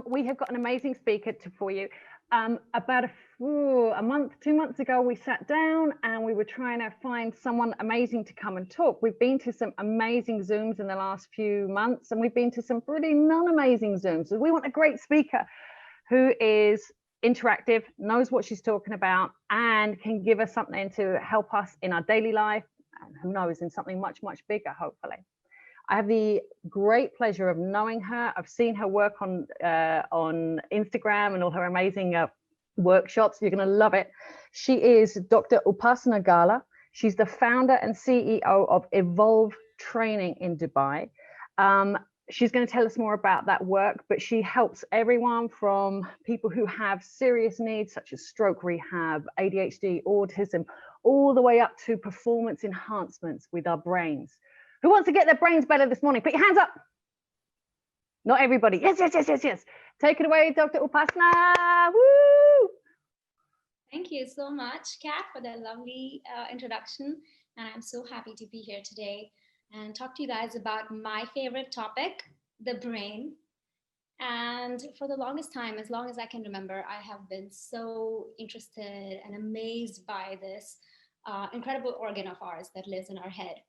We have got an amazing speaker for you. About a month, 2 months ago, we sat down and we were trying to find someone amazing to come and talk. We've been to some amazing Zooms in the last few months, and we've been to some pretty non-amazing Zooms. So we want a great speaker who is interactive, knows what she's talking about, and can give us something to help us in our daily life, and who knows, in something much, much bigger, hopefully. I have the great pleasure of knowing her. I've seen her work on Instagram and all her amazing workshops. You're going to love it. She is Dr. Upasana Gala. She's the founder and CEO of Evolve Training in Dubai. She's going to tell us more about that work, but she helps everyone from people who have serious needs such as stroke rehab, ADHD, autism, all the way up to performance enhancements with our brains. Who wants to get their brains better this morning? Put your hands up. Not everybody. Yes, yes, yes, yes, yes. Take it away, Dr. Upasana. Woo! Thank you so much, Kat, for that lovely introduction. And I'm so happy to be here today and talk to you guys about my favorite topic, the brain. And for the longest time, as long as I can remember, I have been so interested and amazed by this incredible organ of ours that lives in our head.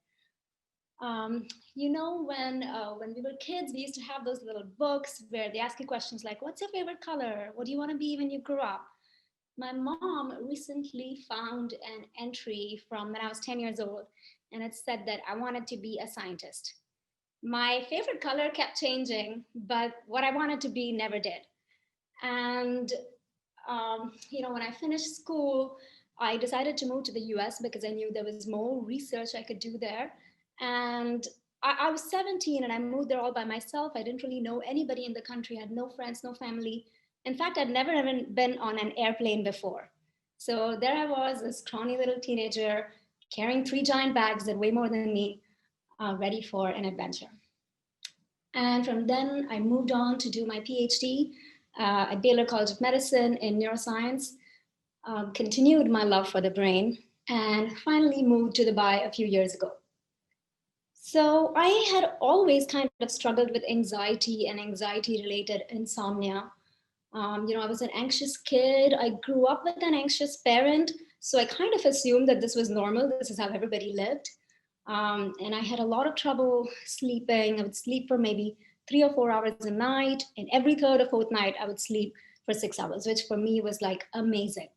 You know, when we were kids, we used to have those little books where they ask you questions like, what's your favorite color? What do you want to be when you grow up? My mom recently found an entry from when I was 10 years old, and it said that I wanted to be a scientist. My favorite color kept changing, but what I wanted to be never did. And, you know, when I finished school, I decided to move to the US because I knew there was more research I could do there. And I was 17 and I moved there all by myself. I didn't really know anybody in the country. I had no friends, no family. In fact, I'd never even been on an airplane before. So there I was, a scrawny little teenager carrying 3 giant bags that weigh more than me, ready for an adventure. And from then I moved on to do my PhD at Baylor College of Medicine in neuroscience, continued my love for the brain, and finally moved to Dubai a few years ago. So I had always kind of struggled with anxiety and anxiety-related insomnia. You know, I was an anxious kid. I grew up with an anxious parent, so I kind of assumed that this was normal. This is how everybody lived. And I had a lot of trouble sleeping. I would sleep for maybe 3 or 4 hours a night, and every third or fourth night I would sleep for 6 hours, which for me was like amazing.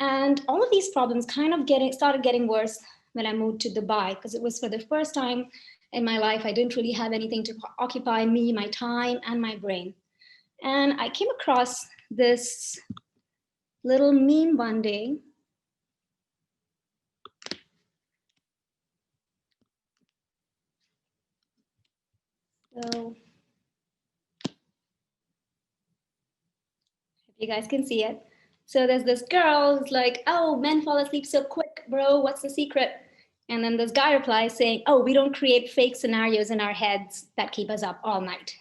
And all of these problems kind of started getting worse when I moved to Dubai, because it was for the first time in my life, I didn't really have anything to occupy me, my time, and my brain. And I came across this little meme one day. So, if you guys can see it. So there's this girl who's like, oh, men fall asleep so quick, bro, what's the secret? And then this guy replies saying, oh, we don't create fake scenarios in our heads that keep us up all night.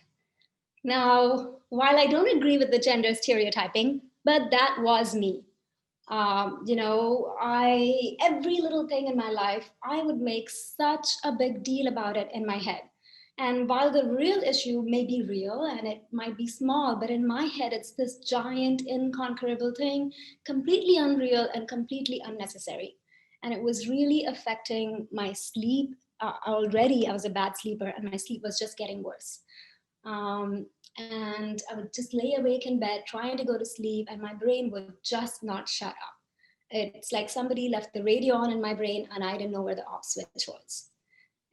Now, while I don't agree with the gender stereotyping, but that was me. You know, every little thing in my life, I would make such a big deal about it in my head. And while the real issue may be real and it might be small, but in my head, it's this giant, inconquerable thing, completely unreal and completely unnecessary. And it was really affecting my sleep. Already, I was a bad sleeper and my sleep was just getting worse. And I would just lay awake in bed trying to go to sleep, and my brain would just not shut up. It's like somebody left the radio on in my brain and I didn't know where the off switch was.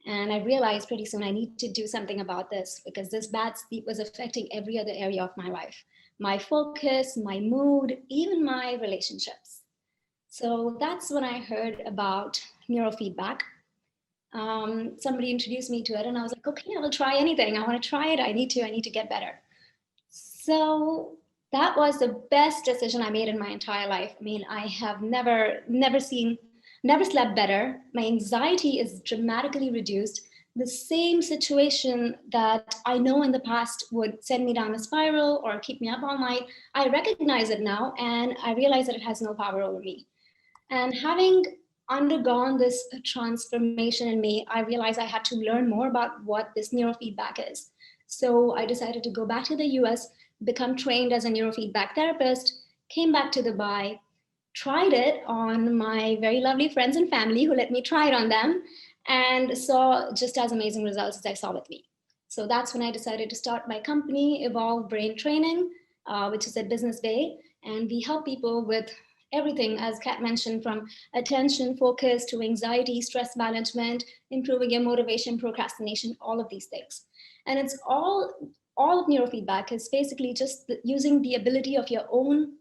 And I realized pretty soon I need to do something about this, because this bad sleep was affecting every other area of my life. My focus, my mood, even my relationships. So that's when I heard about neurofeedback. Somebody introduced me to it and I was like, okay, I will try anything. I want to try it. I need to get better. So that was the best decision I made in my entire life. I mean, I have never slept better. My anxiety is dramatically reduced. The same situation that I know in the past would send me down a spiral or keep me up all night, I recognize it now and I realize that it has no power over me. And having undergone this transformation in me, I realized I had to learn more about what this neurofeedback is. So I decided to go back to the US become trained as a neurofeedback therapist, came back to Dubai, tried it on my very lovely friends and family who let me try it on them, and saw just as amazing results as I saw with me. So that's when I decided to start my company, Evolve Brain Training, which is at Business Bay. And we help people with everything, as Kat mentioned, from attention, focus to anxiety, stress management, improving your motivation, procrastination, all of these things. And it's all of neurofeedback is basically just using the ability of your own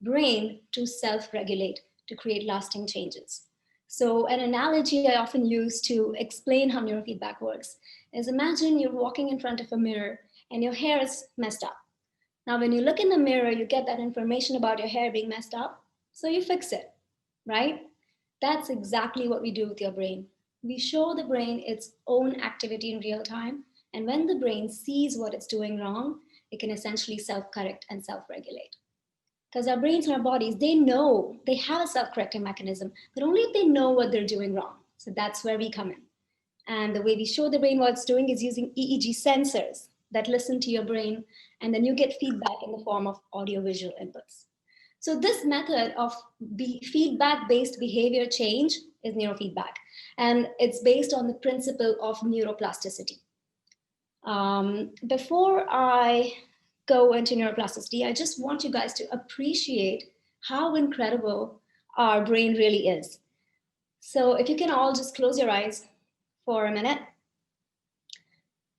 brain to self-regulate, to create lasting changes. So an analogy I often use to explain how neurofeedback works is, imagine you're walking in front of a mirror and your hair is messed up. Now, when you look in the mirror, you get that information about your hair being messed up, so you fix it, right? That's exactly what we do with your brain. We show the brain its own activity in real time, and when the brain sees what it's doing wrong, it can essentially self-correct and self-regulate. Because our brains and our bodies, they know, they have a self-correcting mechanism, but only if they know what they're doing wrong. So that's where we come in. And the way we show the brain what it's doing is using EEG sensors that listen to your brain, and then you get feedback in the form of audiovisual inputs. So this method of feedback-based behavior change is neurofeedback, and it's based on the principle of neuroplasticity. Before I go into neuroplasticity, I just want you guys to appreciate how incredible our brain really is. So if you can all just close your eyes for a minute.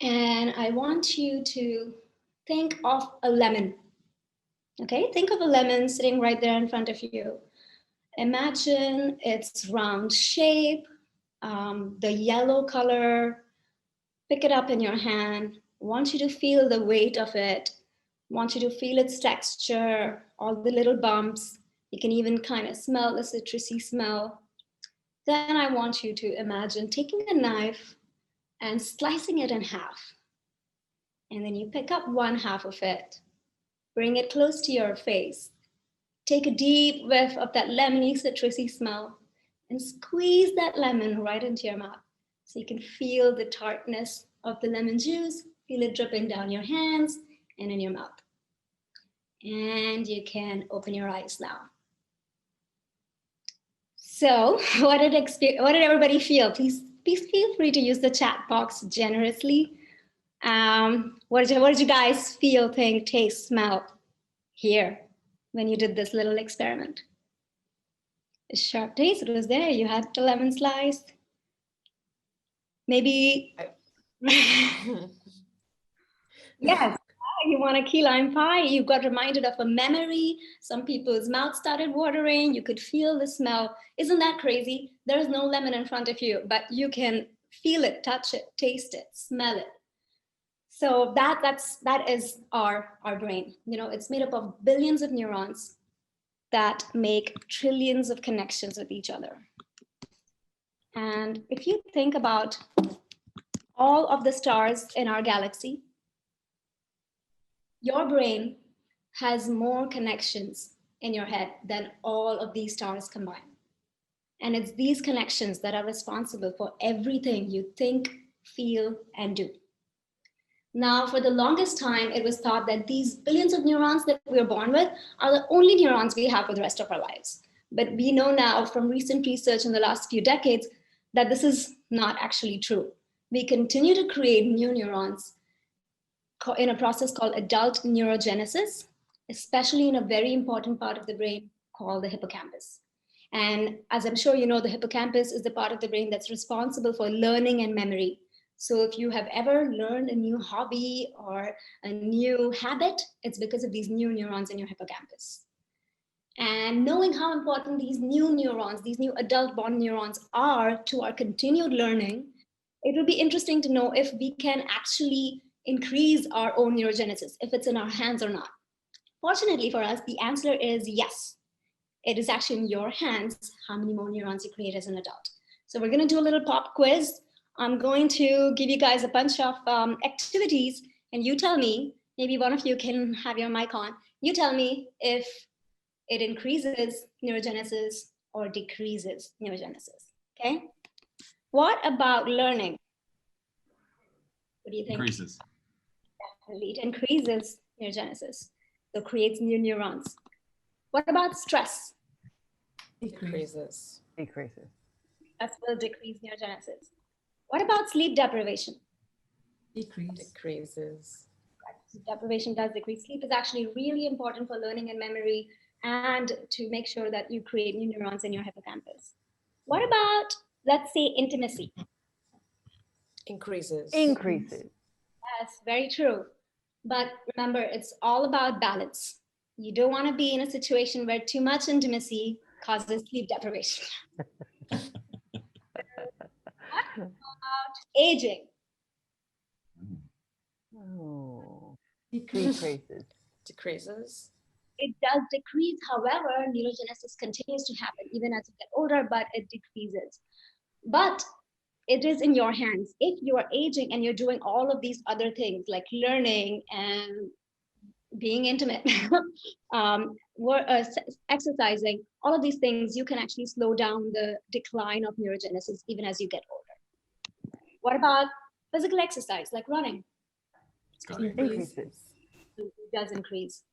And I want you to think of a lemon. Okay, think of a lemon sitting right there in front of you. Imagine its round shape, the yellow color. Pick it up in your hand. I want you to feel the weight of it. I want you to feel its texture, all the little bumps. You can even kind of smell the citrusy smell. Then I want you to imagine taking a knife and slicing it in half. And then you pick up one half of it, bring it close to your face. Take a deep whiff of that lemony, citrusy smell and squeeze that lemon right into your mouth. So you can feel the tartness of the lemon juice, feel it dripping down your hands and in your mouth. And you can open your eyes now. So what did everybody feel? Please feel free to use the chat box generously. What did you guys feel, think, taste, smell, hear when you did this little experiment? A sharp taste, it was there. You had the lemon slice. Maybe, yes, you want a key lime pie. You got reminded of a memory. Some people's mouth started watering. You could feel the smell. Isn't that crazy? There is no lemon in front of you, but you can feel it, touch it, taste it, smell it. So that is our brain. You know, it's made up of billions of neurons that make trillions of connections with each other. And if you think about all of the stars in our galaxy, your brain has more connections in your head than all of these stars combined. And it's these connections that are responsible for everything you think, feel, and do. Now, for the longest time, it was thought that these billions of neurons that we're born with are the only neurons we have for the rest of our lives. But we know now from recent research in the last few decades that this is not actually true. We continue to create new neurons in a process called adult neurogenesis, especially in a very important part of the brain called the hippocampus. And as I'm sure you know, the hippocampus is the part of the brain that's responsible for learning and memory. So if you have ever learned a new hobby or a new habit, it's because of these new neurons in your hippocampus. And knowing how important these new neurons, these new adult born neurons are to our continued learning, it would be interesting to know if we can actually increase our own neurogenesis, if it's in our hands or not. Fortunately for us, the answer is yes. It is actually in your hands how many more neurons you create as an adult. So we're going to do a little pop quiz. I'm going to give you guys a bunch of activities, and you tell me, maybe one of you can have your mic on. You tell me if it increases neurogenesis or decreases neurogenesis, okay? What about learning? What do you think? Increases. Definitely, it increases neurogenesis. So creates new neurons. What about stress? Decreases. Decreases. Stress will decrease neurogenesis. What about sleep deprivation? Decreases. Sleep deprivation does decrease. Sleep is actually really important for learning and memory and to make sure that you create new neurons in your hippocampus. What about, let's say, intimacy? Increases. Increases. Yes, very true. But remember, it's all about balance. You don't want to be in a situation where too much intimacy causes sleep deprivation. What about aging? Oh. Decreases. Decreases. It does decrease, however, neurogenesis continues to happen even as you get older, but it decreases. But it is in your hands. If you are aging and you're doing all of these other things like learning and being intimate, exercising, all of these things, you can actually slow down the decline of neurogenesis even as you get older. What about physical exercise like running? Increases. It does increase.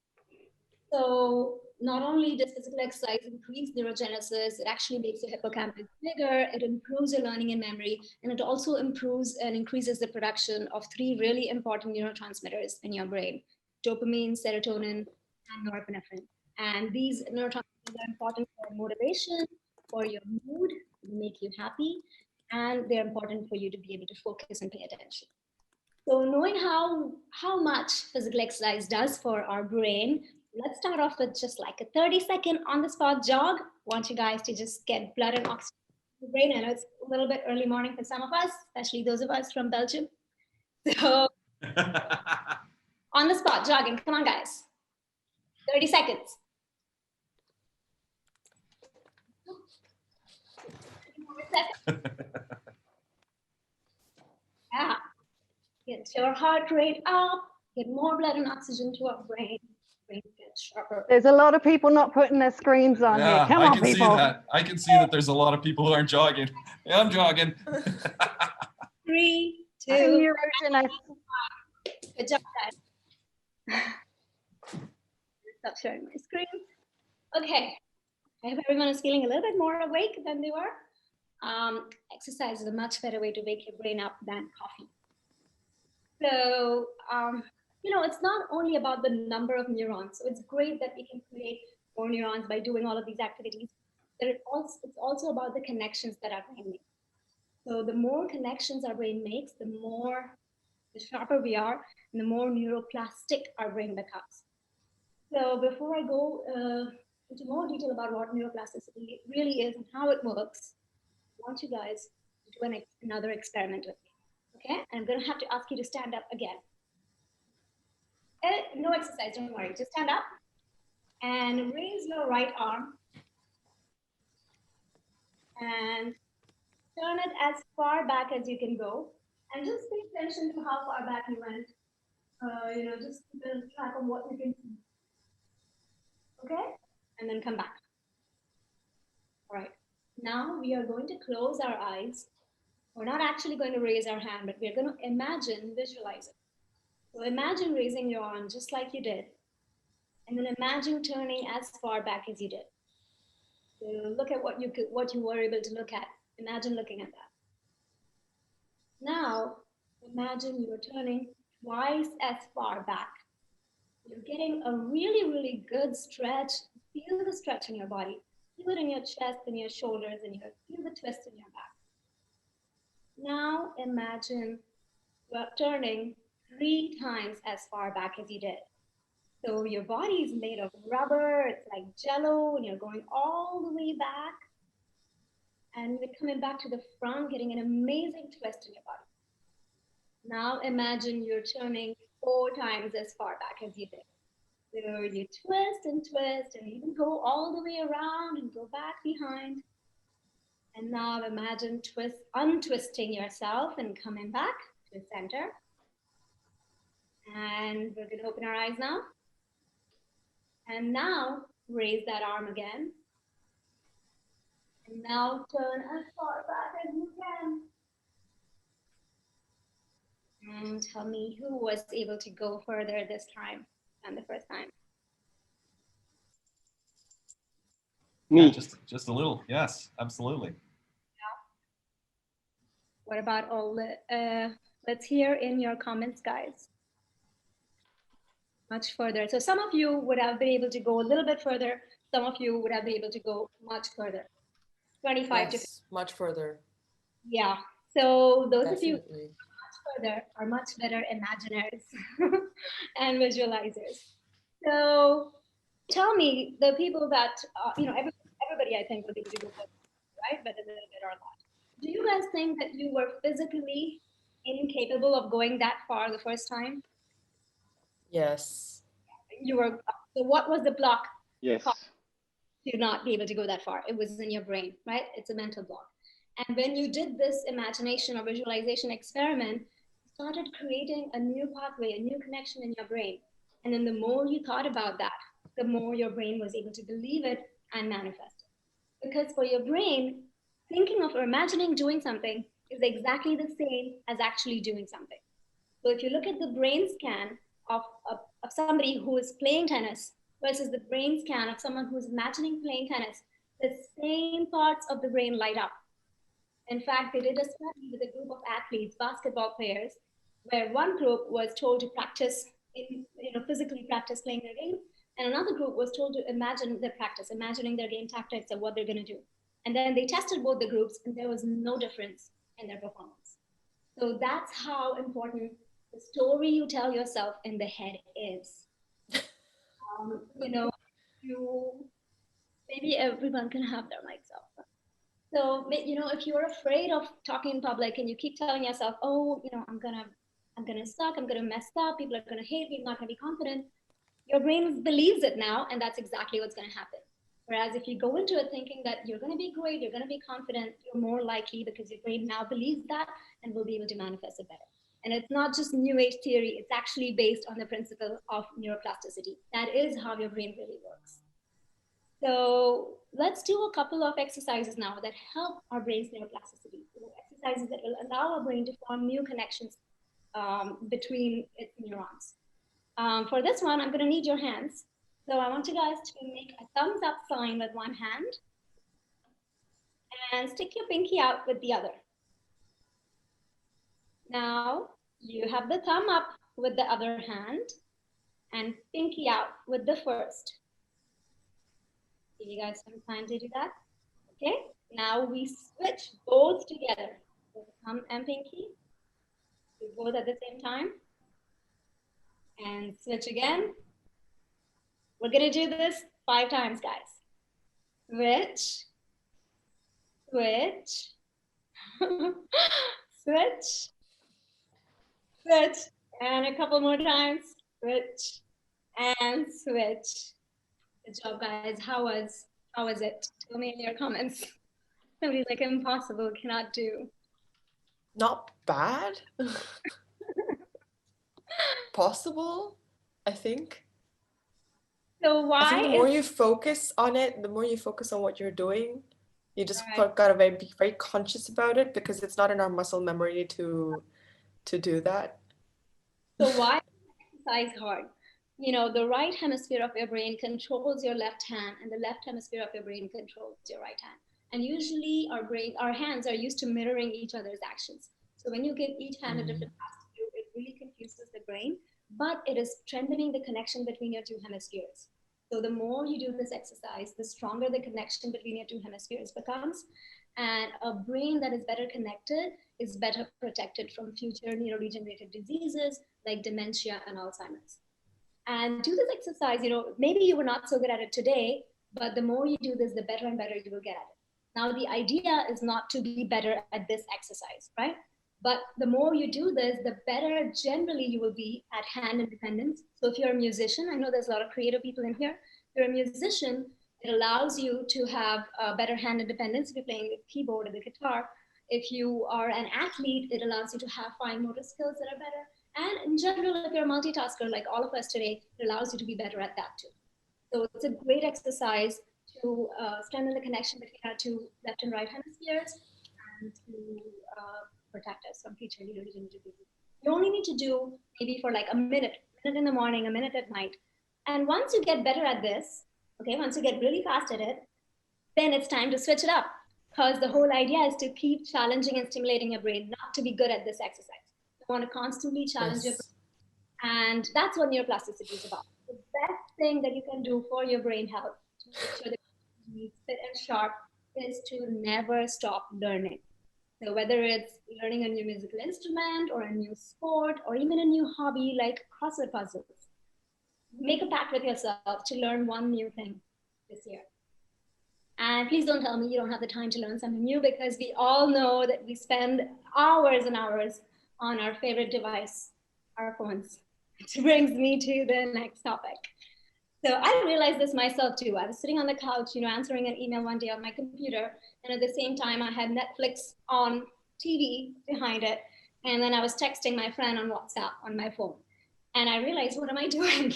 So not only does physical exercise increase neurogenesis, it actually makes your hippocampus bigger, it improves your learning and memory, and it also improves and increases the production of 3 really important neurotransmitters in your brain: dopamine, serotonin, and norepinephrine. And these neurotransmitters are important for motivation, for your mood, make you happy, and they're important for you to be able to focus and pay attention. So knowing how much physical exercise does for our brain, let's start off with just like a 30-second on-the-spot jog. I want you guys to just get blood and oxygen to the brain. I know it's a little bit early morning for some of us, especially those of us from Belgium. So on the spot, jogging. Come on, guys. 30 seconds. Yeah. Get your heart rate up, get more blood and oxygen to our brain. Brain gets sharper. There's a lot of people not putting their screens on here. Come on, people. See that. I can see that there's a lot of people who aren't jogging. Yeah, I'm jogging. 3, 2, Neurogenesis. good job, guys. Stop sharing my screen. Okay, I hope everyone is feeling a little bit more awake than they were. Exercise is a much better way to wake your brain up than coffee. So, you know, it's not only about the number of neurons. So it's great that we can create more neurons by doing all of these activities, but it's also about the connections that our brain makes. So the more connections our brain makes, the sharper we are, and the more neuroplastic our brain becomes. So before I go into more detail about what neuroplasticity really is and how it works, I want you guys to do another experiment with me. Okay, and I'm going to have to ask you to stand up again. No exercise, don't worry. Just stand up and raise your right arm and turn it as far back as you can go. And just pay attention to how far back you went. You know, just keep a track of what you can see. Okay, and then come back. All right, now we are going to close our eyes. We're not actually going to raise our hand, but we're going to imagine, visualize it. So imagine raising your arm just like you did. And then imagine turning as far back as you did. So look at what you were able to look at. Imagine looking at that. Now, imagine you are turning twice as far back. You're getting a really, really good stretch. Feel the stretch in your body. Feel it in your chest and your shoulders, and feel the twist in your back. Now imagine you are turning 3 times as far back as you did. So your body is made of rubber, it's like jello, and you're going all the way back. And you're coming back to the front, getting an amazing twist in your body. Now imagine you're turning 4 times as far back as you did. So you twist, and even go all the way around and go back behind. And now imagine untwisting yourself and coming back to the center. And we're going to open our eyes now. And now raise that arm again. And now turn as far back as you can. And tell me who was able to go further this time. than the first time? Yeah, Me. just a little. Yes, absolutely. What about all the, let's hear in your comments, guys. Much further. So some of you would have been able to go a little bit further. Some of you would have been able to go much further. 25 to 50. Much further. Yeah. So those Definitely. of you much further are much better imaginers and visualizers. So tell me, the people that, everybody I think would be able to go further, right? But a little bit or a lot. Do you guys think that you were physically incapable of going that far the first time? Yes. You were, so what was the block Yes. to not be able to go that far? It was in your brain, right? It's a mental block. And when you did this imagination or visualization experiment, you started creating a new pathway, a new connection in your brain. And then the more you thought about that, the more your brain was able to believe it and manifest it. Because for your brain, thinking of or imagining doing something is exactly the same as actually doing something. So if you look at the brain scan of somebody who is playing tennis versus the brain scan of someone who's imagining playing tennis, the same parts of the brain light up. In fact, they did a study with a group of athletes, basketball players, where one group was told to practice, physically practice playing their game, and another group was told to imagine their practice, imagining their game tactics and what they're going to do. And then they tested both the groups, and there was no difference in their performance. So that's how important the story you tell yourself in the head is. Maybe everyone can have their mics off. So, if you're afraid of talking in public and you keep telling yourself, oh, I'm gonna suck, I'm gonna mess up, people are gonna hate me, I'm not gonna be confident, your brain believes it now, and that's exactly what's gonna happen. Whereas if you go into it thinking that you're gonna be great, you're gonna be confident, you're more likely, because your brain now believes that and will be able to manifest it better. And it's not just new age theory, it's actually based on the principle of neuroplasticity. That is how your brain really works. So let's do a couple of exercises now that help our brain's neuroplasticity. Exercises that will allow our brain to form new connections between its neurons. For this one, I'm going to need your hands. So I want you guys to make a thumbs up sign with one hand and stick your pinky out with the other. Now you have the thumb up with the other hand and pinky out with the first. Give you guys some time to do that. Okay, now we switch both together. So thumb and pinky. Do both at the same time. And switch again. We're gonna do this 5 times, guys. Switch, switch, switch, switch, and a couple more times. Switch and switch. Good job, guys. How was it? Tell me in your comments. Somebody's like, impossible, cannot do. Not bad. Possible, I think. So why? I think the more you focus on it, the more you focus on what you're doing, you just Right. gotta be very conscious about it, because it's not in our muscle memory to do that. So why exercise hard? The right hemisphere of your brain controls your left hand, and the left hemisphere of your brain controls your right hand. And usually our hands are used to mirroring each other's actions. So when you give each hand a different task to do, it really confuses the brain, but it is strengthening the connection between your 2 hemispheres. So the more you do this exercise, the stronger the connection between your 2 hemispheres becomes. And a brain that is better connected is better protected from future neurodegenerative diseases like dementia and Alzheimer's. And do this exercise, maybe you were not so good at it today, but the more you do this, the better and better you will get at it. Now, the idea is not to be better at this exercise, right? But the more you do this, the better generally you will be at hand independence. So if you're a musician, I know there's a lot of creative people in here. If you're a musician, it allows you to have better hand independence if you're playing the keyboard or the guitar. If you are an athlete, it allows you to have fine motor skills that are better. And in general, if you're a multitasker like all of us today, it allows you to be better at that too. So it's a great exercise to strengthen the connection between our 2 left and right hemispheres and to protect us from future neurodegenerative disease. You only need to do maybe for like a minute in the morning, a minute at night. And once you get better at this, okay, once you get really fast at it, then it's time to switch it up. Because the whole idea is to keep challenging and stimulating your brain, not to be good at this exercise. You want to constantly challenge your brain. And that's what neuroplasticity is about. The best thing that you can do for your brain health to make sure that it's fit and sharp is to never stop learning. So whether it's learning a new musical instrument or a new sport or even a new hobby like crossword puzzles, make a pact with yourself to learn one new thing this year. And please don't tell me you don't have the time to learn something new, because we all know that we spend hours and hours on our favorite device, our phones, which brings me to the next topic. So I realized this myself too. I was sitting on the couch, answering an email one day on my computer. And at the same time, I had Netflix on TV behind it. And then I was texting my friend on WhatsApp on my phone. And I realized, what am I doing?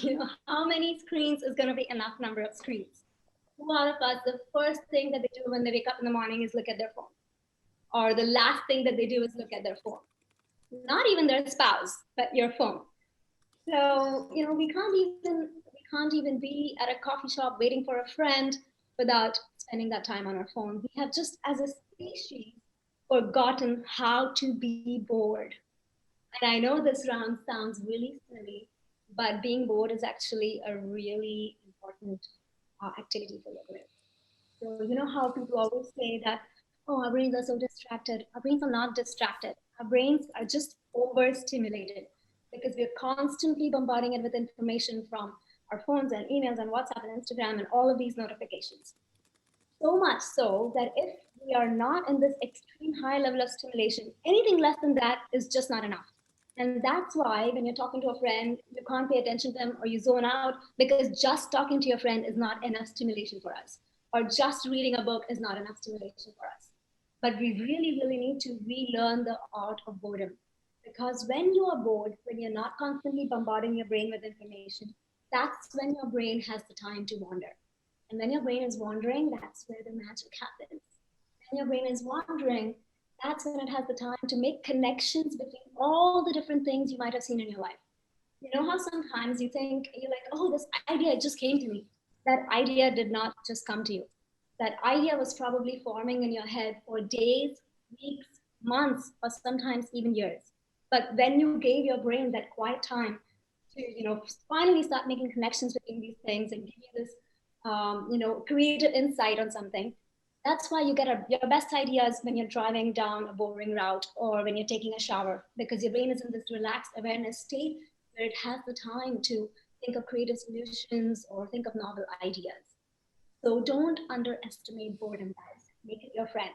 How many screens is going to be enough number of screens? A lot of us, the first thing that they do when they wake up in the morning is look at their phone. Or the last thing that they do is look at their phone. Not even their spouse, but your phone. So, we can't even be at a coffee shop waiting for a friend without spending that time on our phone. We have just, as a species, forgotten how to be bored. And I know this round sounds really silly, but being bored is actually a really important activity for your brain. So you know how people always say that, oh, our brains are so distracted. Our brains are not distracted. Our brains are just overstimulated because we're constantly bombarding it with information from our phones and emails and WhatsApp and Instagram and all of these notifications. So much so that if we are not in this extreme high level of stimulation, anything less than that is just not enough. And that's why when you're talking to a friend, you can't pay attention to them or you zone out, because just talking to your friend is not enough stimulation for us. Or just reading a book is not enough stimulation for us. But we really, really need to relearn the art of boredom. Because when you are bored, when you're not constantly bombarding your brain with information, that's when your brain has the time to wander. And when your brain is wandering, that's where the magic happens. When your brain is wandering, that's when it has the time to make connections between all the different things you might have seen in your life. You know how sometimes you think, you're like, oh, this idea just came to me. That idea did not just come to you. That idea was probably forming in your head for days, weeks, months, or sometimes even years. But when you gave your brain that quiet time to, finally start making connections between these things and give you this, creative insight on something, that's why you get your best ideas when you're driving down a boring route or when you're taking a shower, because your brain is in this relaxed awareness state where it has the time to think of creative solutions or think of novel ideas. So don't underestimate boredom, guys. Make it your friend.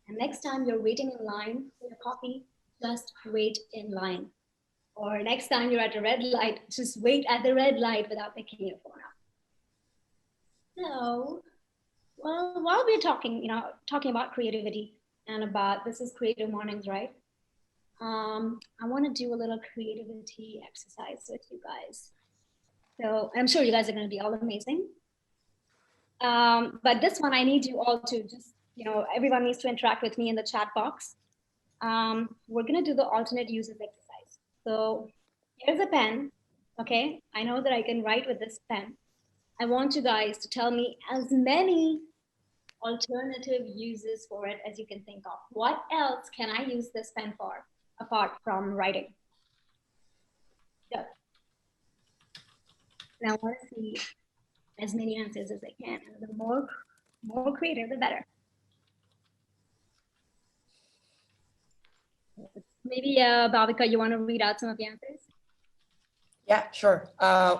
And next time you're waiting in line for your coffee, just wait in line. Or next time you're at a red light, just wait at the red light without picking your phone up. So, well, while we're talking about creativity and about, this is Creative Mornings, right? I want to do a little creativity exercise with you guys. So I'm sure you guys are going to be all amazing. But this one, I need you all to just, everyone needs to interact with me in the chat box. We're going to do the alternate uses exercise. So here's a pen. Okay, I know that I can write with this pen. I want you guys to tell me as many alternative uses for it as you can think of. What else can I use this pen for apart from writing? Good. And I want to see as many answers as I can. And the more creative, the better. Maybe Bhavika, you want to read out some of the answers? Yeah, sure.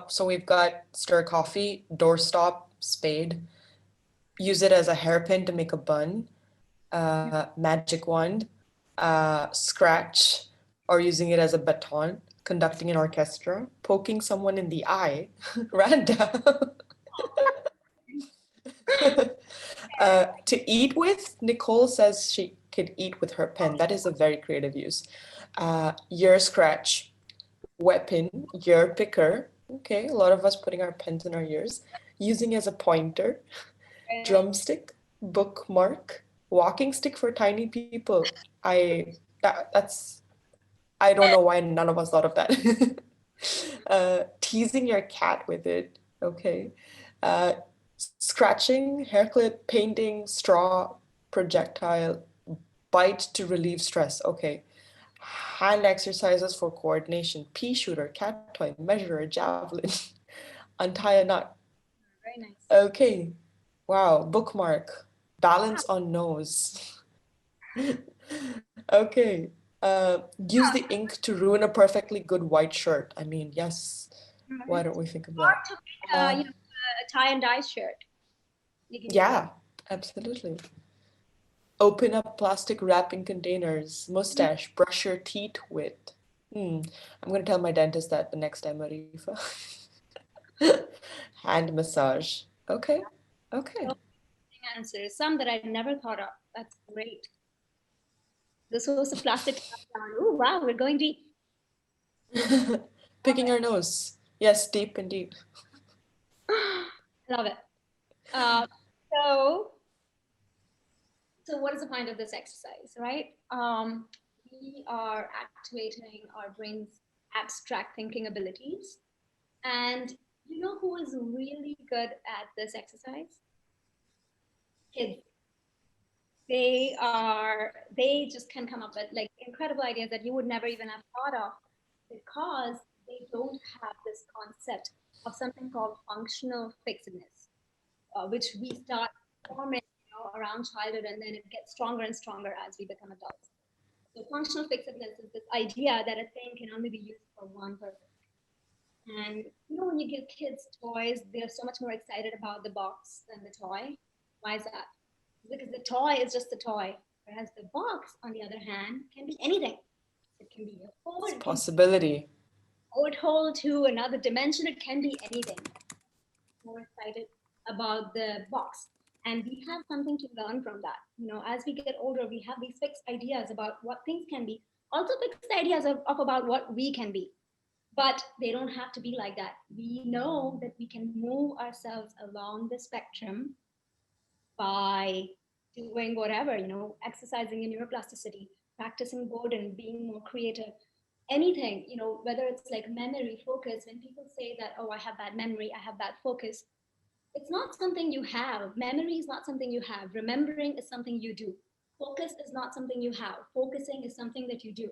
So we've got stir coffee, doorstop, spade. Use it as a hairpin to make a bun, magic wand, scratch, or using it as a baton, conducting an orchestra, poking someone in the eye, random. To eat with, Nicole says she could eat with her pen. That is a very creative use. Ear scratch, weapon, ear picker. Okay, a lot of us putting our pens in our ears. Using as a pointer, drumstick, bookmark, walking stick for tiny people. I don't know why none of us thought of that. Teasing your cat with it, Okay. Scratching, hair clip, painting, straw, projectile, bite to relieve stress. Okay. Hand exercises for coordination, pea shooter, cat toy, measurer, javelin, untie a knot. Very nice. Okay. Wow. Bookmark, balance on nose. Okay. Use the ink to ruin a perfectly good white shirt. I mean, yes. Why don't we think of Or that? to make a tie and dye shirt. You can use Yeah, absolutely. Open up plastic wrapping containers, mustache, brush your teeth with. I'm gonna tell my dentist that the next time, Arifa. Hand massage. Okay, okay. answers, some that I never thought of. That's great. The source of plastic. Oh, wow, we're going deep. Picking our nose. Yes, deep indeed. Love it. So what is the point of this exercise, right? We are activating our brain's abstract thinking abilities. And you know who is really good at this exercise? Kids. They just can come up with like incredible ideas that you would never even have thought of because they don't have this concept of something called functional fixedness, which we start forming around childhood, and then it gets stronger and stronger as we become adults. So functional fixedness is this idea that a thing can only be used for one purpose. And when you give kids toys, they're so much more excited about the box than the toy. Why is that? Because the toy is just a toy, whereas the box, on the other hand, can be anything. It can be a phone, It's possibility. porthole to another dimension. It can be anything. More excited about the box, and we have something to learn from that. As we get older, we have these fixed ideas about what things can be, also fixed ideas of about what we can be. But they don't have to be like that. We know that we can move ourselves along the spectrum by doing whatever, exercising in neuroplasticity, practicing boredom, being more creative, anything, whether it's like memory, focus. When people say that, oh, I have bad memory, I have bad focus, it's not something you have. Memory is not something you have. Remembering is something you do. Focus is not something you have. Focusing is something that you do.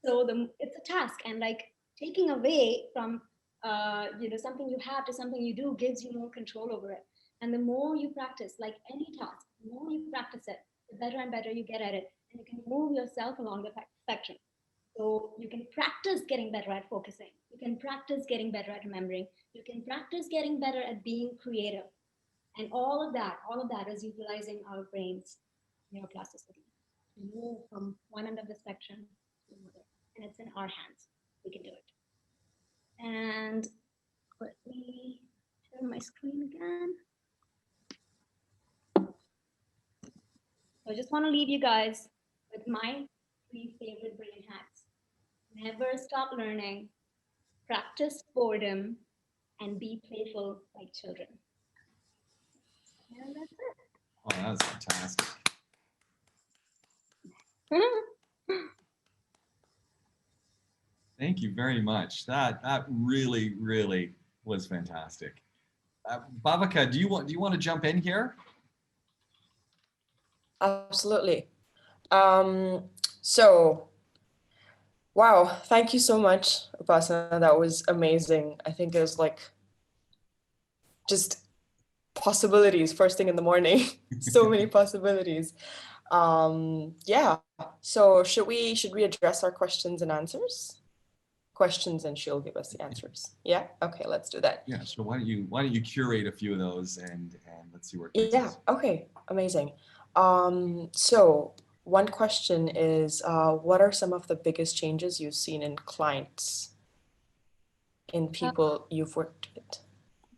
So it's a task, and like taking away from something you have to something you do gives you more control over it. And the more you practice, like any task, the more you practice it, the better and better you get at it, and you can move yourself along the spectrum. So you can practice getting better at focusing. You can practice getting better at remembering. You can practice getting better at being creative. And all of that is utilizing our brain's neuroplasticity to move from one end of the spectrum to another. And it's in our hands. We can do it. And let me share my screen again. So I just want to leave you guys with my 3 favorite brain hacks. Never stop learning, practice boredom, and be playful like children. And that's it. Oh, that was fantastic. Thank you very much. That really, really was fantastic. Bhavika, do you want to jump in here? Absolutely. So, wow, thank you so much, Upasana. That was amazing. I think there's like just possibilities first thing in the morning. So many possibilities. Yeah. So should we address our questions and answers? Questions, and she'll give us the answers. Yeah. Okay, let's do that. Yeah. So why don't you curate a few of those and let's see where it takes Yeah. us. Okay. Amazing. So one question is, what are some of the biggest changes you've seen in clients, in people you've worked with?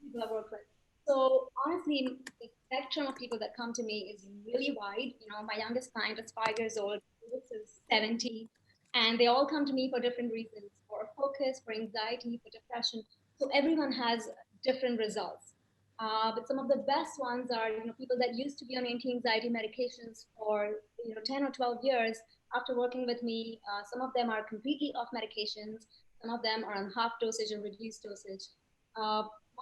People I've worked with. So honestly, the spectrum of people that come to me is really wide. My youngest client is 5 years old, this is 70, and they all come to me for different reasons, for focus, for anxiety, for depression. So everyone has different results. But some of the best ones are, people that used to be on anti-anxiety medications for 10 or 12 years. After working with me, some of them are completely off medications. Some of them are on half dosage or reduced dosage.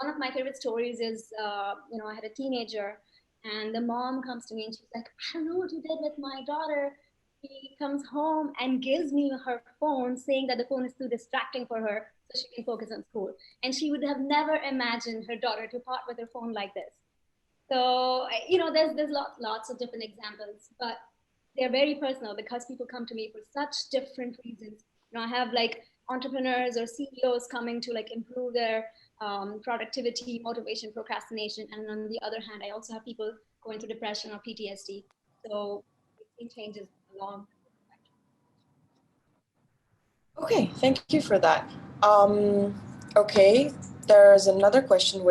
one of my favorite stories is, I had a teenager, and the mom comes to me and she's like, I don't know what you did with my daughter. She comes home and gives me her phone, saying that the phone is too distracting for her, so she can focus on school. And she would have never imagined her daughter to part with her phone like this. So, there's lots of different examples, but they're very personal because people come to me for such different reasons. I have like entrepreneurs or CEOs coming to like improve their productivity, motivation, procrastination. And on the other hand, I also have people going through depression or PTSD. So it changes along. Okay, thank you for that. Okay, there's another question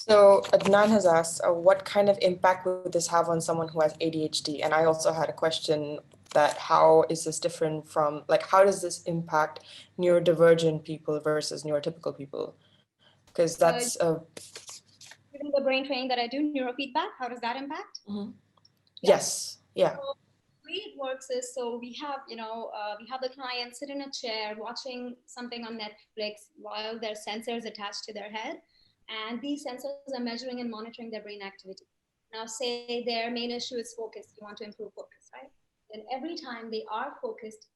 so Adnan has asked, what kind of impact would this have on someone who has ADHD? And I also had a question that how is this different from, like, how does this impact neurodivergent people versus neurotypical people? Because that's Given the brain training that I do, neurofeedback, how does that impact? Mm-hmm. Yes, yeah. So the way it works is, so we have, we have the client sit in a chair watching something on Netflix while there are sensors attached to their head. And these sensors are measuring and monitoring their brain activity. Now, say their main issue is focus. You want to improve focus, right? Then every time they are focused,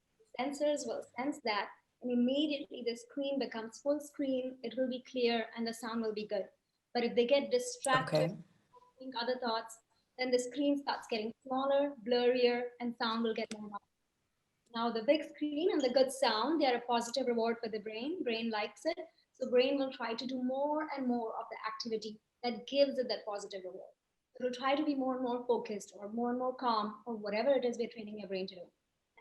sensors will sense that, and immediately the screen becomes full screen, it will be clear, and the sound will be good. But if they get distracted, think other thoughts, then the screen starts getting smaller, blurrier, and sound will get more. Now, the big screen and the good sound, they are a positive reward for the brain. Brain likes it. So brain will try to do more and more of the activity that gives it that positive reward. It will try to be more and more focused or more calm or whatever it is we're training your brain to do.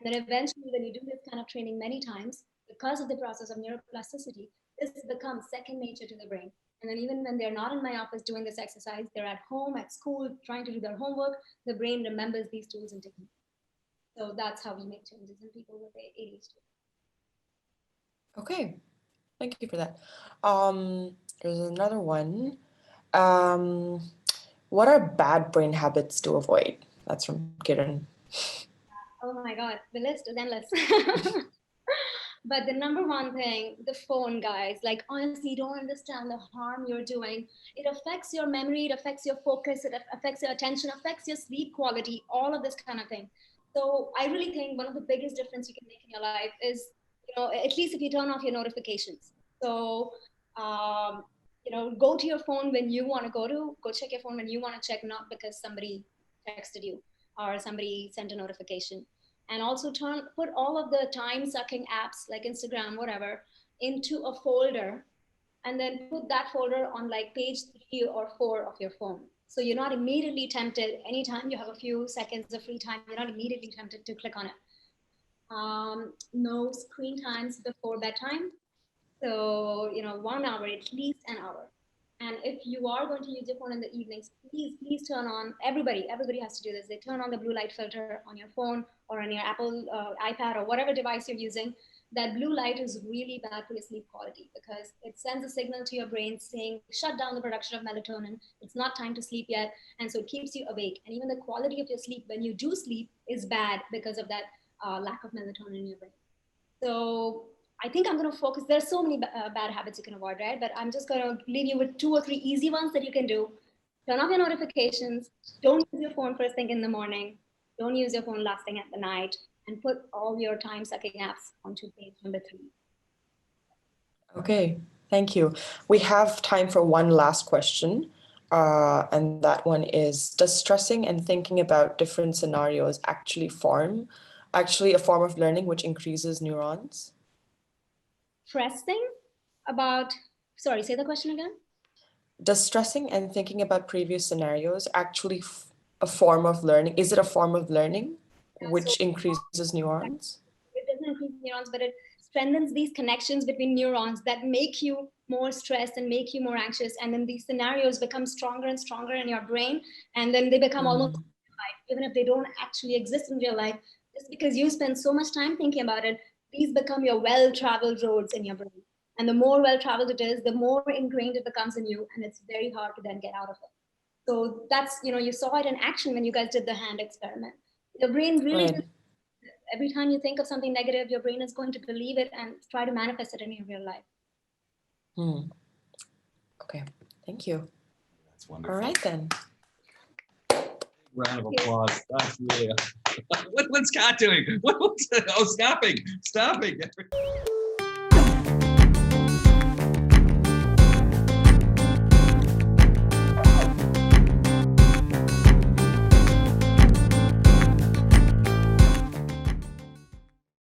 And then eventually, when you do this kind of training many times, because of the process of neuroplasticity, this becomes second nature to the brain. And then even when they're not in my office doing this exercise, they're at home, at school, trying to do their homework, the brain remembers these tools and techniques. So that's how we make changes in people with ADHD. Okay, thank you for that. There's another one. What are bad brain habits to avoid? That's from Kiran. Oh my God, the list is endless. But the number one thing, the phone, guys, like honestly, you don't understand the harm you're doing. It affects your memory, it affects your focus, it affects your attention, affects your sleep quality, all of this kind of thing. So I really think one of the biggest difference you can make in your life is, at least if you turn off your notifications. So, go to your phone when you want to go check your phone when you want to check, not because somebody texted you or somebody sent a notification. And also put all of the time-sucking apps like Instagram, whatever, into a folder, and then put that folder on like page 3 or 4 of your phone. So you're not immediately tempted. Anytime you have a few seconds of free time, you're not immediately tempted to click on it. No screen times before bedtime. So, 1 hour, at least an hour. And if you are going to use your phone in the evenings, please turn on, everybody has to do this. They turn on the blue light filter on your phone or on your Apple iPad or whatever device you're using. That blue light is really bad for your sleep quality because it sends a signal to your brain saying, shut down the production of melatonin. It's not time to sleep yet. And so it keeps you awake. And even the quality of your sleep when you do sleep is bad because of that lack of melatonin in your brain. So I think I'm going to focus. There's so many bad habits you can avoid, right? But I'm just going to leave you with 2 or 3 easy ones that you can do. Turn off your notifications. Don't use your phone first thing in the morning. Don't use your phone last thing at the night. And put all your time-sucking apps onto page number 3. Okay, thank you. We have time for one last question. And that one is, does stressing and thinking about different scenarios actually a form of learning which increases neurons? Stressing about, sorry, say the question again. Does stressing and thinking about previous scenarios actually a form of learning? Is it a form of learning which increases neurons? It doesn't increase neurons, but it strengthens these connections between neurons that make you more stressed and make you more anxious. And then these scenarios become stronger and stronger in your brain. And then they become almost life, even if they don't actually exist in real life. Just because you spend so much time thinking about it, these become your well-traveled roads in your brain. And the more well-traveled it is, the more ingrained it becomes in you. And it's very hard to then get out of it. So that's, you saw it in action when you guys did the hand experiment. Your brain really, every time you think of something negative, your brain is going to believe it and try to manifest it in your real life. Thank you. That's wonderful. All right then. Round of applause. That's really. What's Kat doing? Oh, stopping.